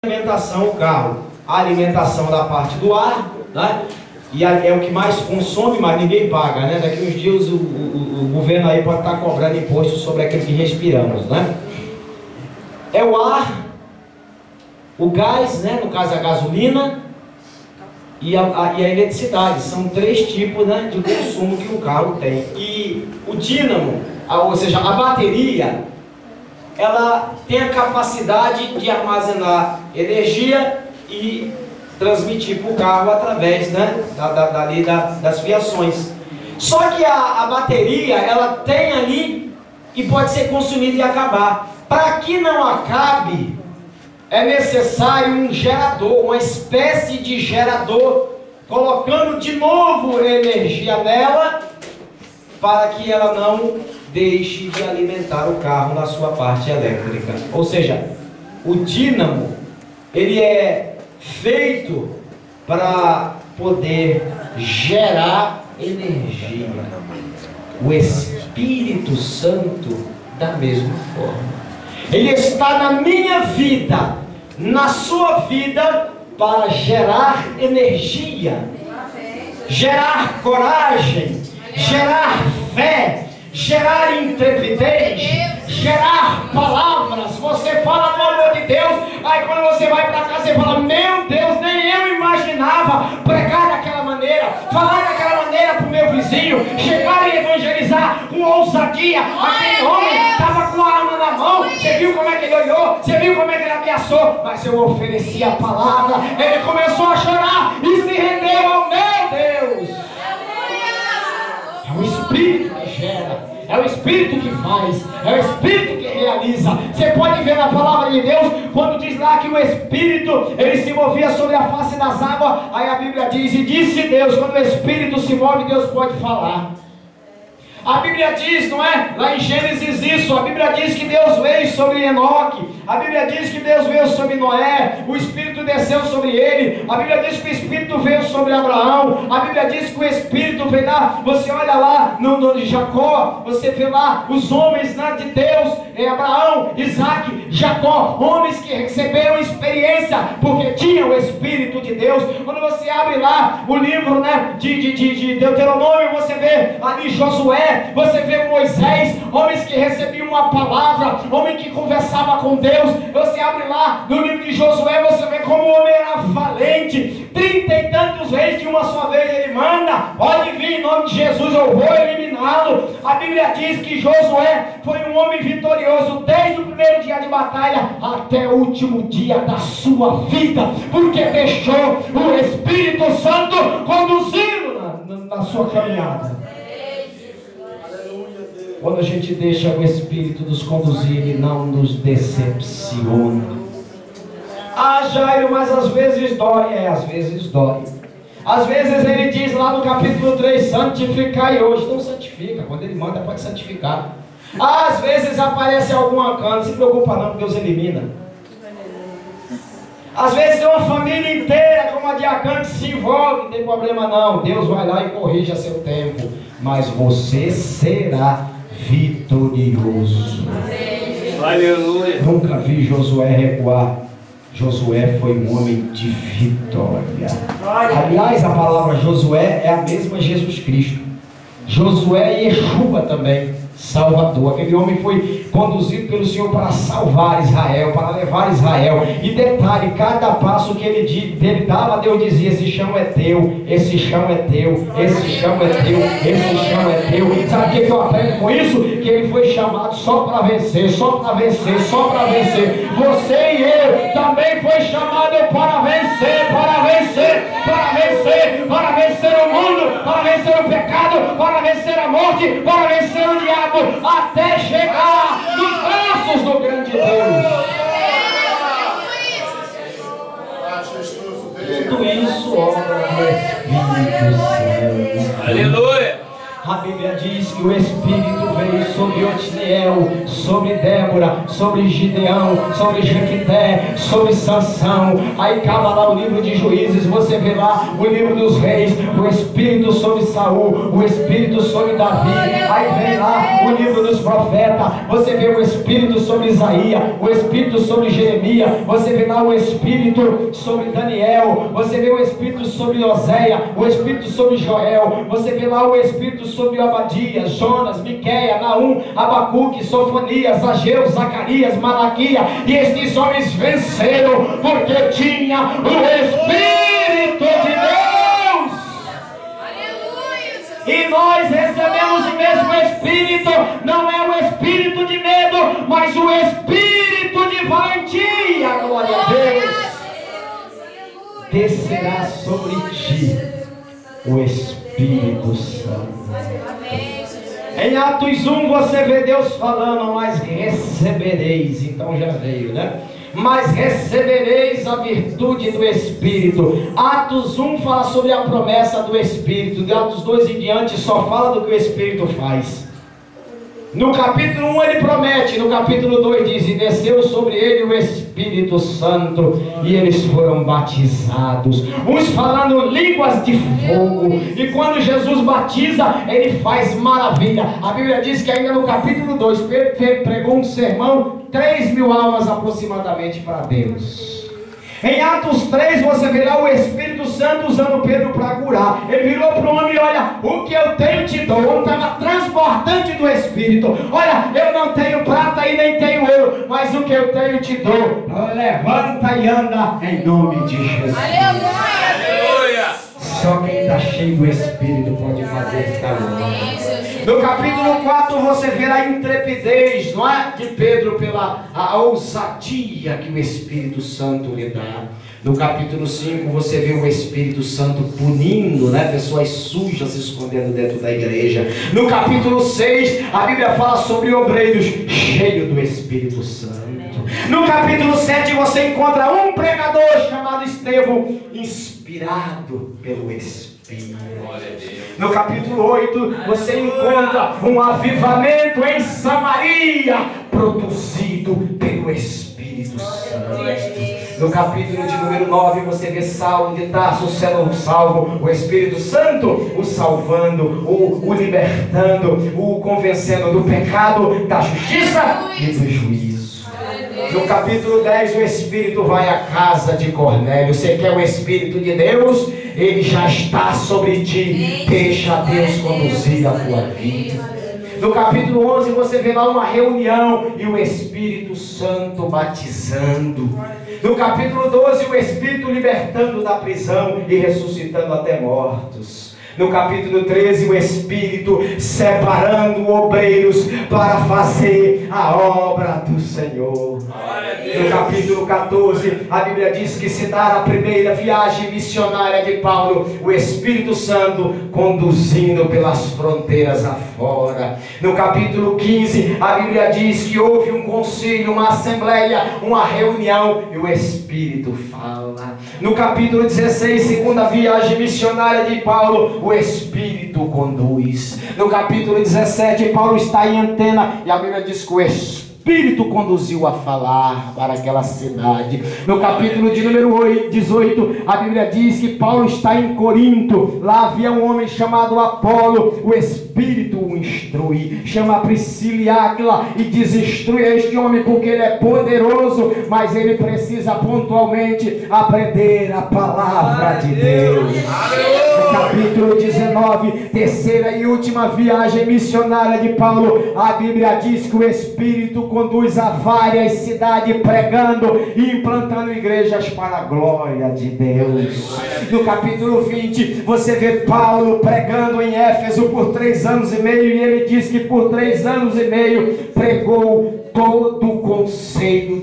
alimentação, o carro, a alimentação da parte do ar, né? E é o que mais consome, mas ninguém paga, né? Daqui uns dias o governo aí pode estar cobrando imposto sobre aquilo que respiramos, né? É o ar, o gás, né? No caso a gasolina e a eletricidade. São três tipos, né, de consumo que o carro tem. E o dínamo, ou seja, a bateria, ela tem a capacidade de armazenar energia e transmitir para o carro através, né, das fiações. Só que a bateria, ela tem ali e pode ser consumida e acabar. Para que não acabe, é necessário um gerador, uma espécie de gerador, colocando de novo energia nela, para que ela não deixe de alimentar o carro na sua parte elétrica. Ou seja, o dínamo, ele é feito para poder gerar energia. O Espírito Santo, da mesma forma, ele está na minha vida, na sua vida, para gerar energia, gerar coragem, gerar fé, gerar intrepidez, gerar palavras. Você fala no amor de Deus, aí quando você vai para casa você fala: meu Deus, nem eu imaginava pregar daquela maneira, falar daquela maneira para o meu vizinho, chegar e evangelizar com ousadia. Aquele homem estava com a arma na mão, você viu como é que ele olhou, você viu como é que ele ameaçou, mas eu ofereci a palavra, ele começou a chorar e se rendeu ao meu Deus. É o Espírito que gera, é o Espírito que faz, é o Espírito que realiza. Você pode ver na palavra de Deus, quando diz lá que o Espírito, ele se movia sobre a face das águas, aí a Bíblia diz: e disse Deus. Quando o Espírito se move, Deus pode falar. A Bíblia diz, não é? Lá em Gênesis isso, a Bíblia diz que Deus veio sobre Enoque, a Bíblia diz que Deus veio sobre Noé, o Espírito desceu sobre ele, a Bíblia diz que o Espírito veio sobre Abraão, a Bíblia diz que o Espírito veio lá. Você olha lá no Jacó, você vê lá os homens, né, de Deus, Abraão, Isaac, Jacó, homens que receberam experiência, porque tinham o Espírito de Deus. Quando você abre lá o livro, né, de Deuteronômio, você vê ali Josué, você vê Moisés, homens que recebiam uma palavra, homem que conversava com Deus. Você abre lá no livro de Josué, você vê como o homem era valente. 30 e tantos reis de uma só vez ele manda: pode vir em nome de Jesus, eu vou eliminá-lo. A Bíblia diz que Josué foi um homem vitorioso desde o primeiro dia de batalha até o último dia da sua vida, porque deixou o Espírito Santo conduzi-lo na sua caminhada. Quando a gente deixa o Espírito nos conduzir, ele não nos decepciona. Ah, Jairo, mas às vezes dói. Às vezes dói. Às vezes ele diz lá no capítulo 3: santificai hoje. Não santifica, quando ele manda pode santificar. Às vezes aparece alguma cana, não se preocupa não, Deus elimina. Às vezes é uma família inteira, como a de Acã, que se envolve, não tem problema não, Deus vai lá e corrige a seu tempo, mas você será vitorioso. Aleluia. Nunca vi Josué recuar. Josué foi um homem de vitória. Aliás, a palavra Josué é a mesma Jesus Cristo. Josué e Yeshua também, Salvador. Aquele homem foi conduzido pelo Senhor para salvar Israel, para levar Israel. E detalhe, cada passo que ele dava, Deus dizia: esse chão é teu, esse chão é teu, esse chão é teu, esse chão é teu. Sabe o que eu aprendo com isso? Que ele foi chamado só para vencer, só para vencer, só para vencer. Você e eu também foi chamado para vencer, para vencer, para vencer, para vencer o mundo, para vencer o pecado, para vencer a morte, para vencer o diabo, até chegar nos braços do grande Deus. Tudo isso obra do Espírito Santo. Aleluia. A Bíblia diz que o Espírito veio sobre Otniel, sobre Débora, sobre Gideão, sobre Jefité, sobre Sansão. Aí acaba lá o livro de Juízes, você vê lá o livro dos reis, o Espírito sobre Saul, o Espírito sobre Davi. Aí vem lá o livro dos profetas, você vê o Espírito sobre Isaías, o Espírito sobre Jeremias, você vê lá o Espírito sobre Daniel, você vê o Espírito sobre Oséia, o Espírito sobre Joel, você vê lá o Espírito sobre Obadias, Jonas, Miqueias, Naum, Abacuque, Sofonias, Ageu, Zacarias, Malaquias. E estes homens venceram porque tinha o Espírito de Deus. E nós recebemos o mesmo Espírito, não é o Espírito de medo, mas o Espírito de valentia. Glória a Deus. Descerá sobre ti o Espírito Santo. Em Atos 1 você vê Deus falando, mas recebereis, então já veio, né? Mas recebereis a virtude do Espírito. Atos 1 fala sobre a promessa do Espírito. De Atos 2 em diante só fala do que o Espírito faz. No capítulo 1 ele promete, no capítulo 2 diz: e desceu sobre ele o Espírito Santo, e eles foram batizados, uns falando línguas de fogo. E quando Jesus batiza, ele faz maravilha. A Bíblia diz que ainda no capítulo 2 Pedro pregou um sermão, 3.000 almas aproximadamente para Deus. Em Atos 3 você verá o Espírito Santo usando Pedro para curar. Ele virou para o homem e olha, o que eu tenho te dou. Eu estava transbordante do Espírito. Olha, eu não tenho prata e nem tenho ouro, mas o que eu tenho te dou. Levanta e anda em nome de Jesus. Aleluia! Só quem está cheio do Espírito pode fazer tal coisa. No capítulo 4 você verá a intrepidez, não é, de Pedro pela ousadia que o Espírito Santo lhe dá. No capítulo 5 você vê o Espírito Santo punindo, né, pessoas sujas se escondendo dentro da igreja. No capítulo 6 a Bíblia fala sobre obreiros cheios do Espírito Santo. No capítulo 7 você encontra um pregador chamado Estevão, inspirado pelo Espírito. No capítulo 8 você encontra um avivamento em Samaria, produzido pelo Espírito Santo. No capítulo de número 9 você vê Saulo de Tarso sendo salvo, o Espírito Santo o salvando, o libertando, o convencendo do pecado, da justiça e do juízo. No capítulo 10 o Espírito vai à casa de Cornélio. Você quer o Espírito de Deus? Ele já está sobre ti. Deixa Deus conduzir a tua vida. No capítulo 11 você vê lá uma reunião e o Espírito Santo batizando. No capítulo 12 o Espírito libertando da prisão e ressuscitando até mortos. No capítulo 13 o Espírito separando obreiros para fazer a obra do Senhor. No capítulo 14 a Bíblia diz que se dá a primeira viagem missionária de Paulo, o Espírito Santo conduzindo pelas fronteiras afora. No capítulo 15 a Bíblia diz que houve um concílio, uma assembleia, uma reunião e o Espírito fala. No capítulo 16, segunda viagem missionária de Paulo, o Espírito conduz. No capítulo 17 Paulo está em Antena e a Bíblia diz que o Espírito conduziu a falar para aquela cidade. No capítulo de número 18 a Bíblia diz que Paulo está em Corinto. Lá havia um homem chamado Apolo. O Espírito o instrui, chama a Priscila e Áquila e diz: instrui este homem porque ele é poderoso, mas ele precisa pontualmente aprender a palavra de Deus. No capítulo 19, terceira e última viagem missionária de Paulo, a Bíblia diz que o Espírito conduz a várias cidades pregando e implantando igrejas para a glória de Deus. No capítulo 20 você vê Paulo pregando em Éfeso por 3 anos e meio, e ele diz que por 3 anos e meio pregou todo o conselho